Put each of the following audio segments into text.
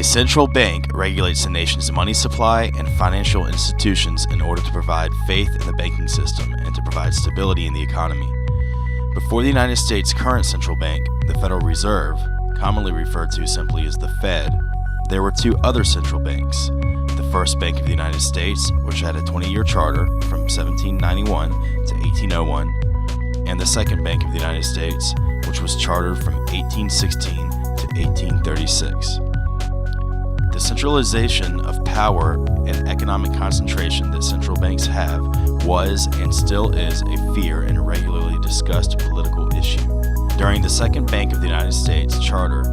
central bank regulates the nation's money supply and financial institutions in order to provide faith in the banking system and to provide stability in the economy. Before the United States' current central bank, the Federal Reserve, commonly referred to simply as the Fed, there were two other central banks. The First Bank of the United States, which had a 20-year charter from 1791 to 1801, and the Second Bank of the United States, which was chartered from 1816 to 1836. The centralization of power and economic concentration that central banks have was and still is a fear and regularly discussed political issue. During the Second Bank of the United States charter,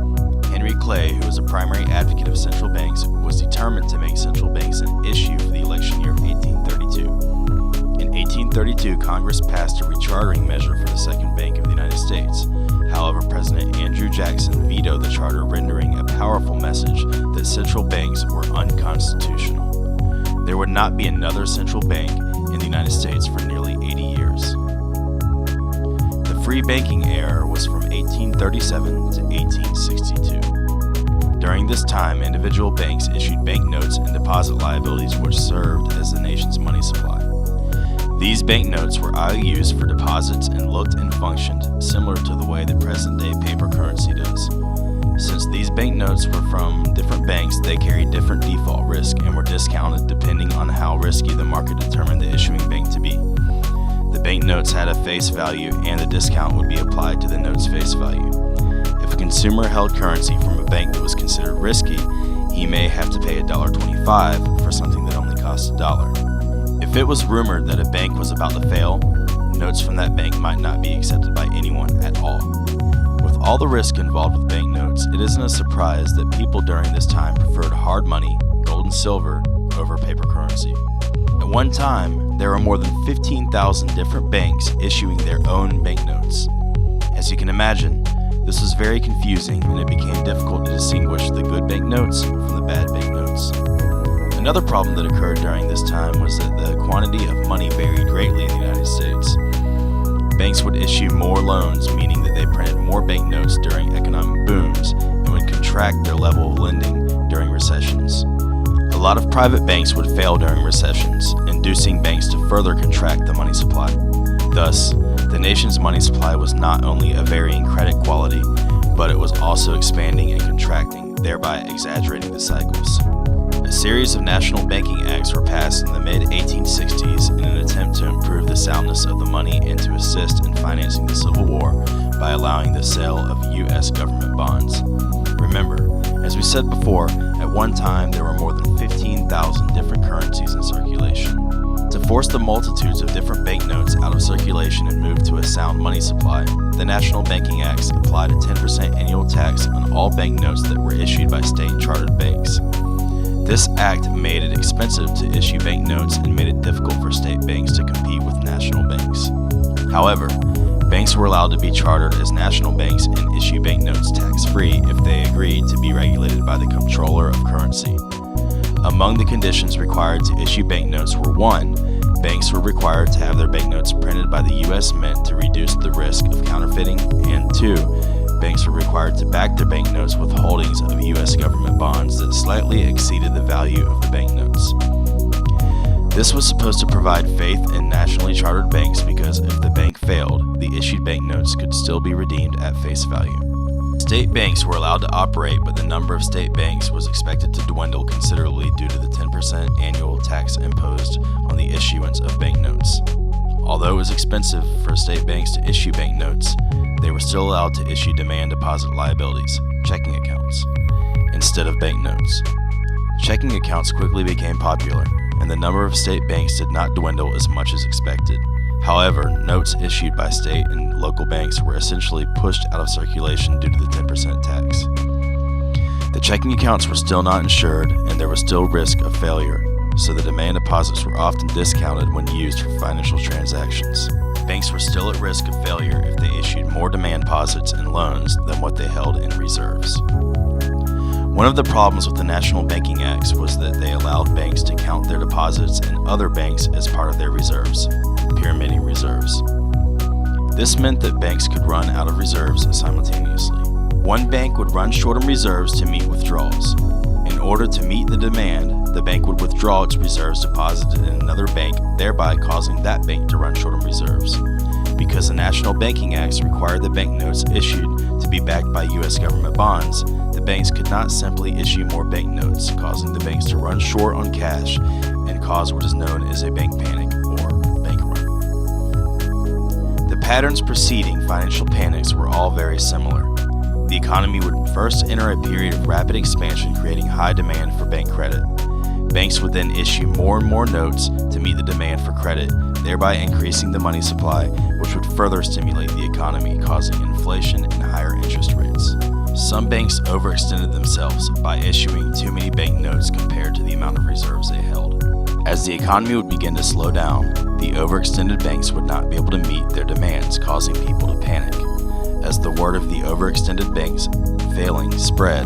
Henry Clay, who was a primary advocate of central banks, was determined to make central banks an issue for the election year of 1832. In 1832, Congress passed a rechartering measure for the Second Bank of the United States. However, President Andrew Jackson vetoed the charter, rendering a powerful message that central banks were unconstitutional. There would not be another central bank in the United States for nearly 80 years. The free banking era was from 1837 to 1862. During this time, individual banks issued banknotes and deposit liabilities which served as the nation's money supply. These banknotes were IOUs for deposits and looked and functioned similar to the way that present-day paper currency does. Since these banknotes were from different banks, they carried different default risk and were discounted depending on how risky the market determined the issuing bank to be. The banknotes had a face value and the discount would be applied to the note's face value. If a consumer held currency from a bank that was considered risky, he may have to pay $1.25 for something that only cost $1. If it was rumored that a bank was about to fail, notes from that bank might not be accepted by anyone at all. With all the risk involved with banknotes, it isn't a surprise that people during this time preferred hard money, gold and silver, over paper currency. At one time, there were more than 15,000 different banks issuing their own banknotes. As you can imagine, this was very confusing and it became difficult to distinguish the good banknotes from the bad banknotes. Another problem that occurred during this time was that the quantity of money varied greatly in the United States. Banks would issue more loans, meaning that they printed more banknotes during economic booms and would contract their level of lending during recessions. A lot of private banks would fail during recessions, inducing banks to further contract the money supply. Thus, the nation's money supply was not only of varying credit quality, but it was also expanding and contracting, thereby exaggerating the cycles. A series of national banking acts were passed in the mid-1860s in an attempt to improve the soundness of the money and to assist in financing the Civil War by allowing the sale of U.S. government bonds. Remember, as we said before, at one time there were more than 15,000 different currencies in circulation. To force the multitudes of different banknotes out of circulation and move to a sound money supply, the National Banking Acts applied a 10% annual tax on all banknotes that were issued by state-chartered banks. This act made it expensive to issue banknotes and made it difficult for state banks to compete with national banks. However, banks were allowed to be chartered as national banks and issue banknotes tax-free if they agreed to be regulated by the Comptroller of Currency. Among the conditions required to issue banknotes were 1. Banks were required to have their banknotes printed by the U.S. Mint to reduce the risk of counterfeiting, and 2. Banks were required to back their banknotes with holdings of U.S. government bonds that slightly exceeded the value of the banknotes. This was supposed to provide faith in nationally chartered banks because if the bank failed, the issued banknotes could still be redeemed at face value. State banks were allowed to operate, but the number of state banks was expected to dwindle considerably due to the 10% annual tax imposed on the issuance of banknotes. Although it was expensive for state banks to issue banknotes, they were still allowed to issue demand deposit liabilities, checking accounts, instead of banknotes. Checking accounts quickly became popular, and the number of state banks did not dwindle as much as expected. However, notes issued by state and local banks were essentially pushed out of circulation due to the 10% tax. The checking accounts were still not insured, and there was still risk of failure, so the demand deposits were often discounted when used for financial transactions. Banks were still at risk of failure if they issued more demand deposits and loans than what they held in reserves. One of the problems with the National Banking Acts was that they allowed banks to count their deposits in other banks as part of their reserves, pyramiding reserves. This meant that banks could run out of reserves simultaneously. One bank would run short on reserves to meet withdrawals. In order to meet the demand, the bank would withdraw its reserves deposited in another bank, thereby causing that bank to run short on reserves. Because the National Banking Acts required the banknotes issued to be backed by U.S. government bonds, the banks could not simply issue more banknotes, causing the banks to run short on cash and cause what is known as a bank panic or bank run. The patterns preceding financial panics were all very similar. The economy would first enter a period of rapid expansion, creating high demand for bank credit. Banks would then issue more and more notes to meet the demand for credit, thereby increasing the money supply, which would further stimulate the economy, causing inflation and higher interest rates. Some banks overextended themselves by issuing too many banknotes compared to the amount of reserves they held. As the economy would begin to slow down, the overextended banks would not be able to meet their demands, causing people to panic. As the word of the overextended banks failing spread,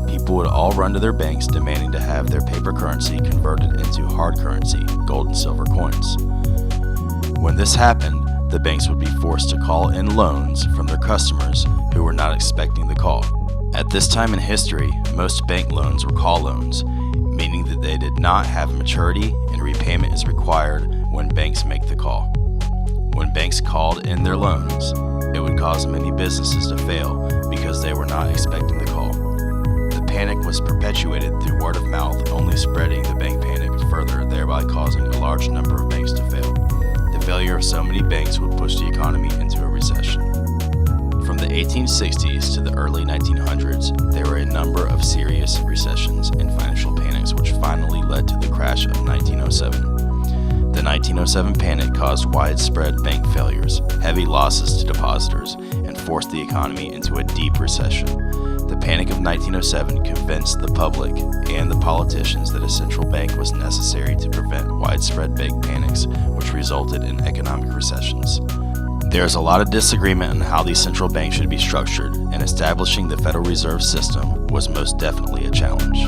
people would all run to their banks demanding to have their paper currency converted into hard currency, gold and silver coins. When this happened, the banks would be forced to call in loans from their customers who were not expecting the call. At this time in history, most bank loans were call loans, meaning that they did not have a maturity and repayment is required when banks make the call. When banks called in their loans, it would cause many businesses to fail because they were not expecting the call. The panic was perpetuated through word of mouth, only spreading the bank panic further, thereby causing a large number of banks to fail. The failure of so many banks would push the economy into a recession. From the 1860s to the early 1900s, there were a number of serious recessions and financial panics, which finally led to the crash of 1907. The 1907 panic caused widespread bank failures, heavy losses to depositors, and forced the economy into a deep recession. The Panic of 1907 convinced the public and the politicians that a central bank was necessary to prevent widespread bank panics, which resulted in economic recessions. There is a lot of disagreement on how these central banks should be structured, and establishing the Federal Reserve System was most definitely a challenge.